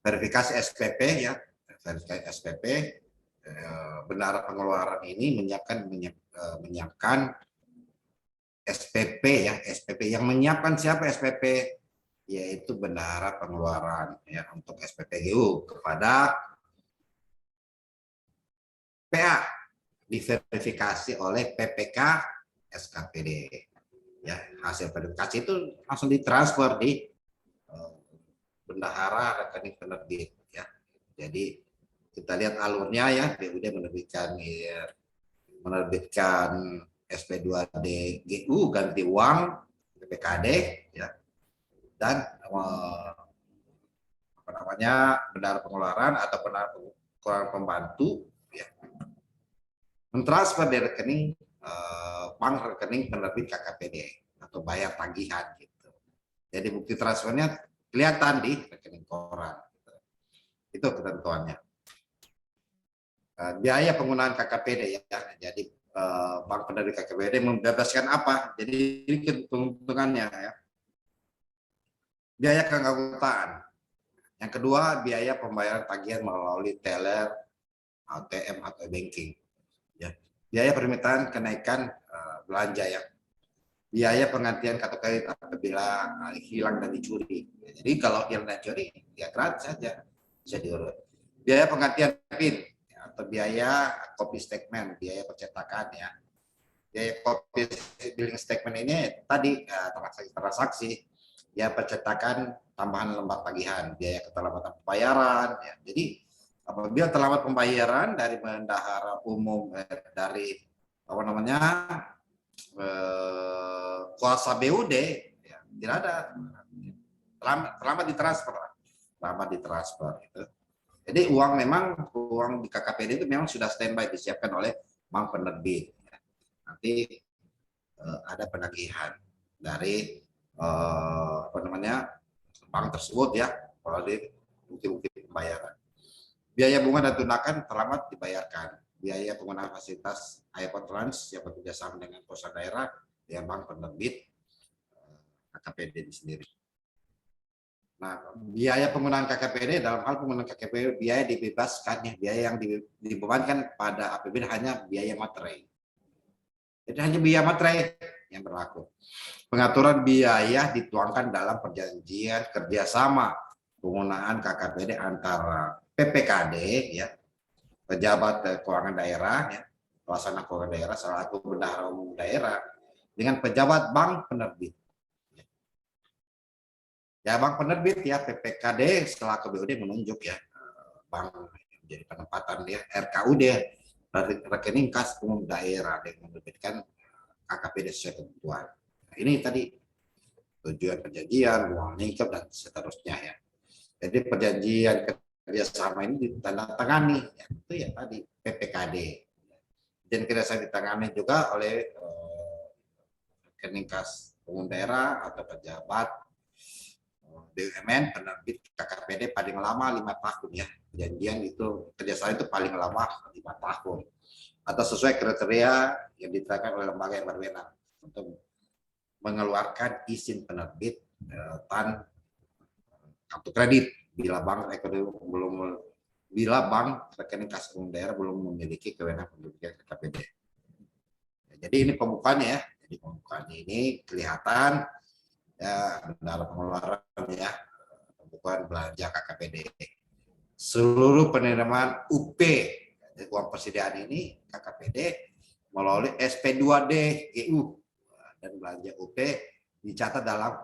Speaker 2: verifikasi SPP ya, verifikasi SPP benar pengeluaran ini menyiapkan SPP ya, SPP yang menyiapkan siapa SPP? Yaitu bendahara pengeluaran ya untuk SPPGU kepada PA diverifikasi oleh PPK SKPD ya, hasil verifikasi itu langsung ditransfer di bendahara rekening penerbit ya. Jadi kita lihat alurnya ya, BUD menerbitkan SP2D GU ganti uang PPKD ya, dan bendahara pengeluaran atau bendahara pengeluaran pembantu ya, mentransfer dari rekening bank rekening penerbit KKPD atau bayar tagihan gitu. Jadi bukti transfernya kelihatan di rekening koran. Gitu. Itu ketentuannya. Biaya penggunaan KKPD ya. Jadi bank penerbit KKPD membebaskan apa? Jadi ini keuntungannya ya. Biaya keanggotaan. Yang kedua, biaya pembayaran tagihan melalui teller, ATM atau banking. Ya. Biaya permintaan kenaikan belanja ya. Biaya penggantian kartu kredit apabila hilang dan dicuri. Jadi kalau hilang dan dicuri, ya gratis saja bisa diurut. Biaya penggantian PIN atau biaya copy statement, biaya percetakan ya. Biaya copy billing statement ini tadi transaksi ya percetakan tambahan lembar tagihan, biaya keterlambatan pembayaran ya. Jadi apabila terlambat pembayaran dari bendahara umum dari kuasa BUD ya, tidak ada terlambat ditransfer gitu. Jadi uang di KKPD itu memang sudah standby disiapkan oleh bank penerbit ya. Nanti ada penagihan dari bank tersebut ya melalui bukti-bukti pembayaran. Biaya bunga dan tunggakan terlambat dibayarkan. Biaya penggunaan fasilitas iPhone Trans yang bekerjasama dengan pusat daerah dengan bank penerbit KKPD sendiri. Nah, biaya penggunaan KKPD dalam hal penggunaan KKPD biaya dibebaskan ya, biaya yang dibebankan pada APBD hanya biaya materai. Jadi hanya biaya materai yang berlaku. Pengaturan biaya dituangkan dalam perjanjian kerjasama penggunaan KKPD antara PPKD, ya, pejabat keuangan daerah, ya, pelaksana keuangan daerah selaku bendahara umum daerah, dengan pejabat bank penerbit. Ya, bank penerbit, ya, PPKD selaku BUD menunjuk, ya, bank menjadi penempatan dia RKUD, rekening kas umum daerah, yang menerbitkan KKPD sesuai kebutuhan. Nah, ini tadi tujuan perjanjian, uang lingkup, dan seterusnya, ya. Jadi perjanjian kerjasama ini ditandatangani, ya, itu ya tadi PPKD. Dan kerjasama ditangani juga oleh rekening kas umum daerah atau pejabat BUMN penerbit KKPD paling lama 5 tahun, ya. Perjanjian itu kerjasama itu paling lama 5 tahun atau sesuai kriteria yang ditetapkan oleh lembaga yang berwenang untuk mengeluarkan izin penerbit kartu kredit bila bank rekening kas umum daerah belum memiliki kewenangan penerbitan KKPD. Jadi ini pembukaannya, ya. Jadi pembukaannya ini kelihatan, ya, dalam pengeluaran, ya, pembukaan belanja KKPD. Seluruh penerimaan UP uang persediaan ini KKPD melalui SP2D GU dan belanja UP dicatat dalam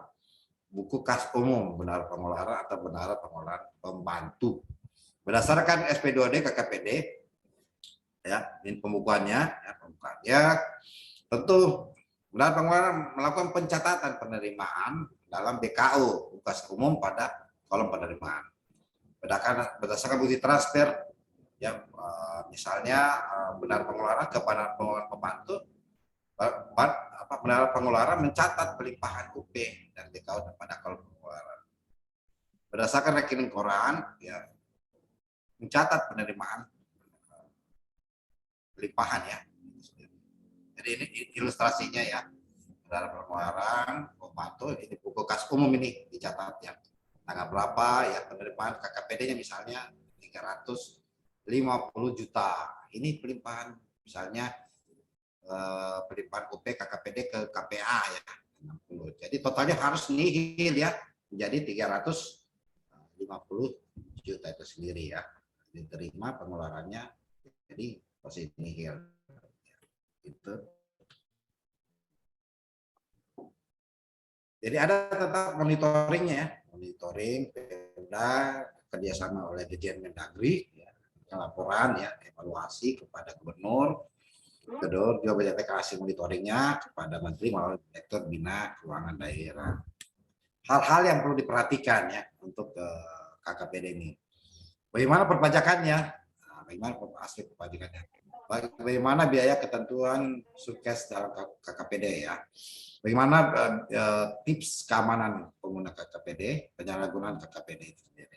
Speaker 2: buku kas umum bendahara pengeluaran atau bendahara pengeluaran pembantu. Berdasarkan SP2D KKPD, ya, ini pembukuannya, ya, tentu bendahara pengeluaran melakukan pencatatan penerimaan dalam BKU kas umum pada kolom penerimaan. Berdasarkan bukti transfer, ya, misalnya bendahara pengeluaran kepada pengeluaran pembantu, bendahara pengeluaran mencatat pelimpahan UP dan BKU pada kolom pengeluaran. Berdasarkan rekening koran, ya, mencatat penerimaan pelimpahan, ya. Jadi ini ilustrasinya, ya, bendahara pengeluaran pembantu ini buku kas umum ini dicatat, ya, tanggal berapa, ya, penerimaan KKPD-nya misalnya 350 juta. Ini pelimpahan misalnya pelimpahan UP KKPD ke KPA, ya, 60. Jadi totalnya harus nihil, ya, menjadi 350 juta itu sendiri, ya, diterima pengeluarannya, jadi posisi nihil, itu. Jadi ada tetap monitoringnya, ya, monitoring Pemda kerjasama oleh Dirjen Mendagri, ya, laporan, ya, evaluasi kepada gubernur, juga deklarasi monitoringnya kepada menteri melalui direktur bina keuangan daerah. Hal-hal yang perlu diperhatikan, ya, untuk KKPD ini. Bagaimana perpajakannya? Nah, bagaimana aspek perpajakannya? Bagaimana biaya ketentuan sukses dalam KKPD, ya? Bagaimana tips keamanan pengguna KKPD, penyalahgunaan KKPD itu sendiri.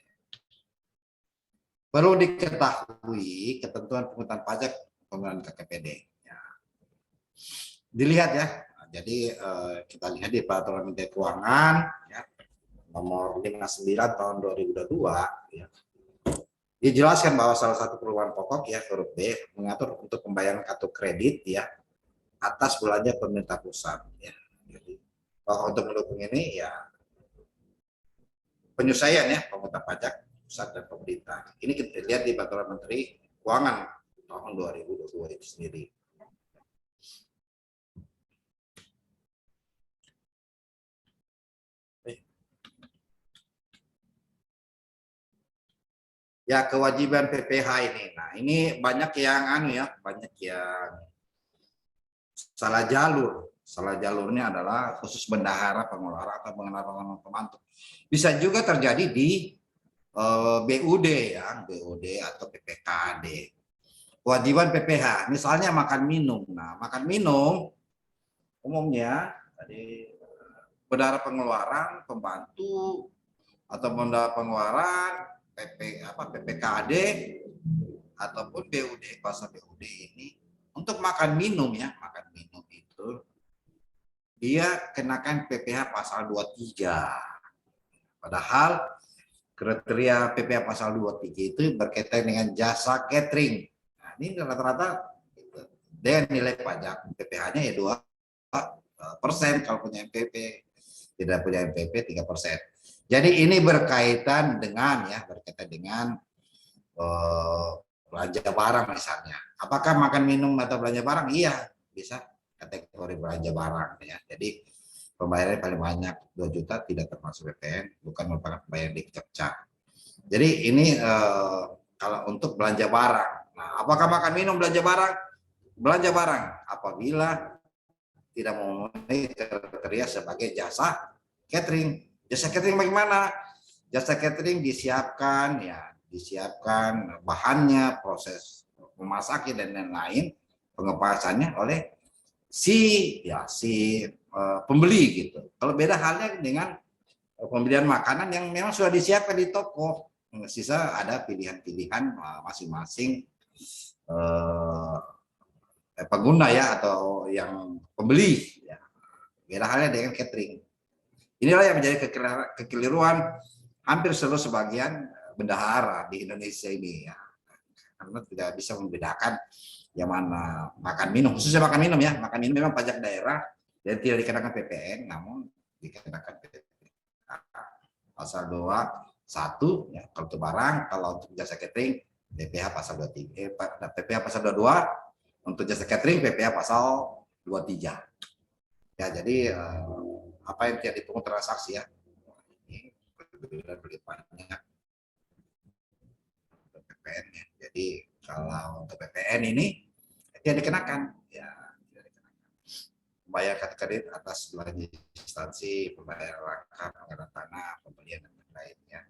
Speaker 2: Perlu diketahui ketentuan pungutan pajak penggunaan KKPD. Ya. Dilihat, ya. Jadi kita lihat di Peraturan Menteri Keuangan, ya, nomor 59 tahun 2022, ya. Dijelaskan bahwa salah satu perubahan pokok, ya, huruf B, mengatur untuk pembayaran kartu kredit, ya, atas belanja pemerintah pusat, ya. Jadi bahwa untuk mendukung ini, ya, penyesuaian, ya, pungutan pajak pusat dan pemerintah. Ini kita lihat di Peraturan Menteri Keuangan tahun 2022 itu sendiri. Ya, kewajiban PPh ini. Nah, ini banyak yang banyak yang salah jalur. Salah jalurnya adalah khusus bendahara pengeluaran atau bendahara pengeluaran pembantu. Bisa juga terjadi di BUD, ya, BUD atau PPKD. Kewajiban PPh, misalnya makan minum. Nah, makan minum umumnya tadi bendahara pengeluaran pembantu atau bendahara pengeluaran PPKD ataupun BUD, kuasa BUD ini untuk makan minum, ya, makan minum itu dia kenakan PPh pasal 23. Padahal kriteria PPh pasal 23 itu berkaitan dengan jasa catering. Nah, ini rata-rata dengan nilai pajak PPh-nya, ya, persen kalau punya MPP, tidak punya MPP 3%. Jadi ini berkaitan dengan belanja barang misalnya. Apakah makan minum atau belanja barang? Iya, bisa kategori belanja barang ya. Jadi pembayarannya paling banyak 2 juta tidak termasuk PPN, bukan merupakan pembayaran di Capca. Jadi ini kalau untuk belanja barang. Nah, apakah makan minum belanja barang? Belanja barang apabila tidak memenuhi kriteria sebagai jasa catering. Jasa catering bagaimana? Jasa catering disiapkan bahannya, proses memasaknya dan lain-lain, pengepasannya oleh si pembeli gitu. Kalau beda halnya dengan pembelian makanan yang memang sudah disiapkan di toko, sisa ada pilihan-pilihan masing-masing pengguna ya atau yang pembeli ya. Beda halnya dengan catering. Inilah yang menjadi kekeliruan hampir seluruh sebagian bendahara di Indonesia ini ya. Karena tidak bisa membedakan yang mana makan minum, khususnya makan minum ya. Makan minum memang pajak daerah dan tidak dikenakan PPN, namun dikenakan PPN. Pasal 21 ya, kalau untuk barang, kalau untuk jasa catering PPh pasal 23, PPh pasal 22, untuk jasa catering PPh pasal 23. Ya, jadi apa yang tidak dipungut transaksi ya. Ini lebih banyak PPN ya. Jadi kalau untuk PPN ini tidak dikenakan ya, tidak dikenakan. Membayar kartu kredit atas belanja instansi, pembayaran rangka, pengangkatan tanah, pembelian dan lainnya.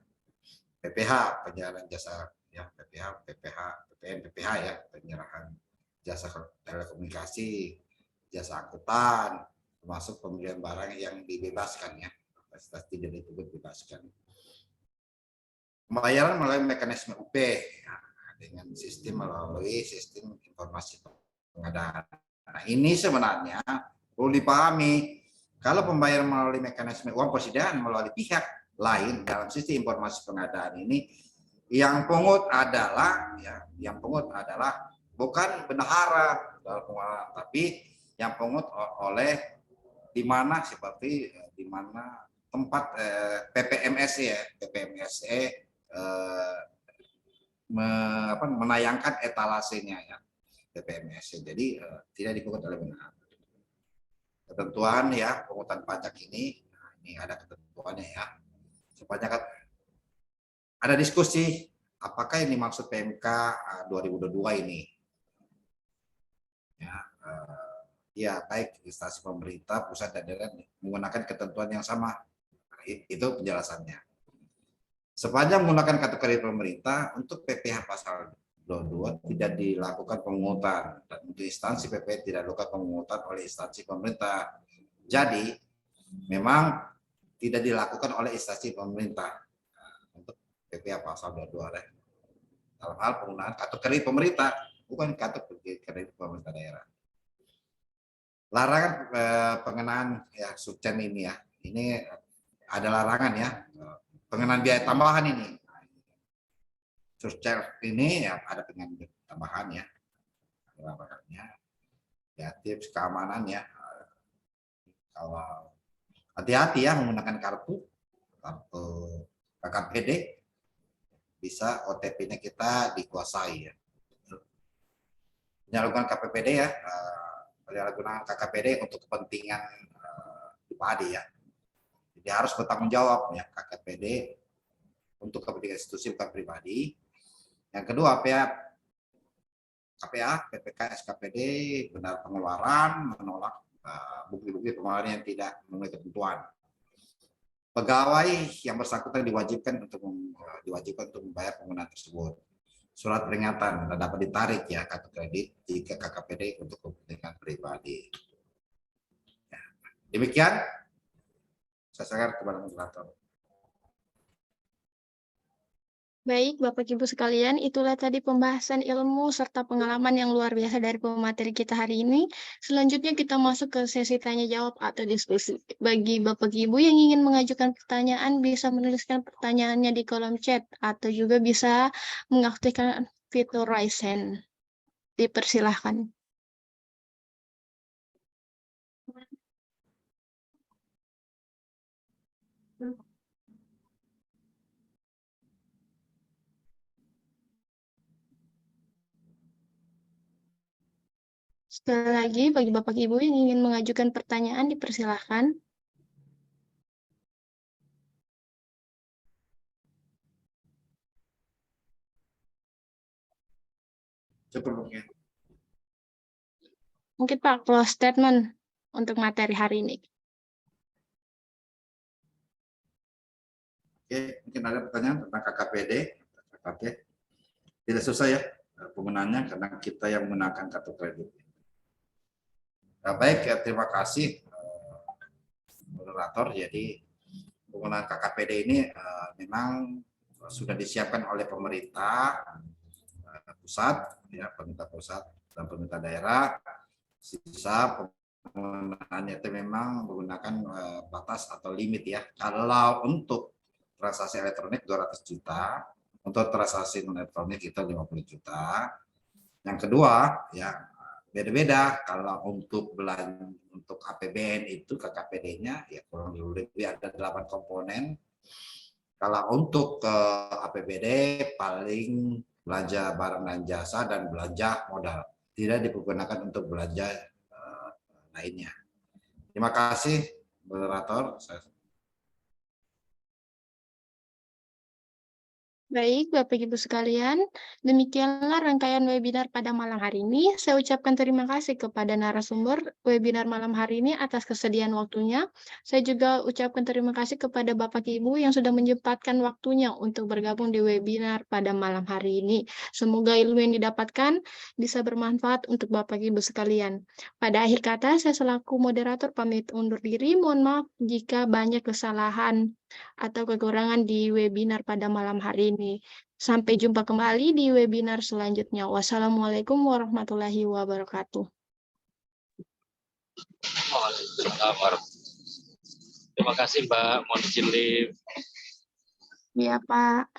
Speaker 2: PPh penyaluran jasa ya, PPh, PPN, PPh ya, penyerahan jasa telekomunikasi, jasa angkutan, termasuk pembelian barang yang dibebaskan ya, kapasitas tidak dibebaskan. Pembayaran melalui mekanisme UP ya, dengan sistem melalui sistem informasi pengadaan. Nah, ini sebenarnya perlu dipahami, kalau pembayaran melalui mekanisme uang persediaan melalui pihak lain dalam sistem informasi pengadaan ini, yang pungut adalah bukan bendahara dalam pengelolaan, tapi yang pungut oleh di mana seperti di mana tempat PPMSE ya, PPMSE menayangkan etalasenya ya, PPMSE. Jadi tidak dipungut oleh bendahara. Ketentuan ya pungutan pajak ini ada ketentuannya ya. Sepanjang ada diskusi apakah yang dimaksud PMK 2022 ini. Ya, baik instansi pemerintah pusat dan daerah menggunakan ketentuan yang sama. Itu penjelasannya. Sepanjang menggunakan kategori pemerintah, untuk PPh pasal 22 tidak dilakukan pemungutan, dan untuk instansi PPh tidak dilakukan pemungutan oleh instansi pemerintah. Jadi memang tidak dilakukan oleh instansi pemerintah untuk PPh pasal 22 dalam hal penggunaan kategori pemerintah, bukan kategori pemerintah daerah. Larangan pengenaan ya subsen ini ya, ini ada larangan ya, pengenaan biaya tambahan ini. Subsen ini ya ada pengenaan tambahan ya, ya tips keamanan ya. Kalau hati-hati ya menggunakan kartu KKPD, bisa OTP-nya kita dikuasai ya. Penyalahgunaan KPPD ya, penyalahgunaan KKPD untuk kepentingan pribadi ya. Jadi harus bertanggung jawab ya KKPD untuk kepentingan institusi bukan pribadi. Yang kedua KPA, PPK, SKPD benar pengeluaran, menolak bukti-bukti pengeluaran yang tidak memenuhi ketentuan. Pegawai yang bersangkutan diwajibkan untuk membayar penggunaan tersebut. Surat peringatan dapat ditarik ya kartu kredit jika KKPD untuk kepentingan pribadi. Ya. Demikian saya serahkan kepada moderator.
Speaker 1: Baik, Bapak Ibu sekalian, itulah tadi pembahasan ilmu serta pengalaman yang luar biasa dari pemateri kita hari ini. Selanjutnya kita masuk ke sesi tanya jawab atau diskusi. Bagi Bapak Ibu yang ingin mengajukan pertanyaan, bisa menuliskan pertanyaannya di kolom chat atau juga bisa mengaktifkan fitur raise hand. Dipersilahkan. Sekali lagi, bagi Bapak Ibu yang ingin mengajukan pertanyaan, dipersilahkan.
Speaker 2: Cukup mungkin.
Speaker 1: Mungkin Pak, close statement untuk materi hari ini.
Speaker 2: Oke, mungkin ada pertanyaan tentang KKPD. Oke, tidak susah ya penggunaannya karena kita yang menggunakan kartu kredit. Nah, baik, ya, terima kasih moderator. Jadi penggunaan KKPD ini memang sudah disiapkan oleh pemerintah pusat, ya pemerintah pusat dan pemerintah daerah. Sisa penggunaannya itu memang menggunakan batas atau limit ya. Kalau untuk transaksi elektronik 200 juta, untuk transaksi non elektronik itu 50 juta. Yang kedua ya beda-beda. Kalau untuk belanja untuk APBN itu KKPD-nya ya kurang lebih ada 8 komponen. Kalau untuk APBD paling belanja barang dan jasa dan belanja modal, tidak dipergunakan untuk belanja lainnya. Terima kasih moderator.
Speaker 1: Baik, Bapak Ibu sekalian, demikianlah rangkaian webinar pada malam hari ini. Saya ucapkan terima kasih kepada narasumber webinar malam hari ini atas kesediaan waktunya. Saya juga ucapkan terima kasih kepada Bapak Ibu yang sudah menyempatkan waktunya untuk bergabung di webinar pada malam hari ini. Semoga ilmu yang didapatkan bisa bermanfaat untuk Bapak Ibu sekalian. Pada akhir kata, saya selaku moderator pamit undur diri. Mohon maaf jika banyak kesalahan atau kekurangan di webinar pada malam hari ini. Sampai jumpa kembali di webinar selanjutnya. Wassalamualaikum warahmatullahi wabarakatuh.
Speaker 4: Waalaikumsalam. Terima kasih Mbak Monicili.
Speaker 1: Ya, Pak.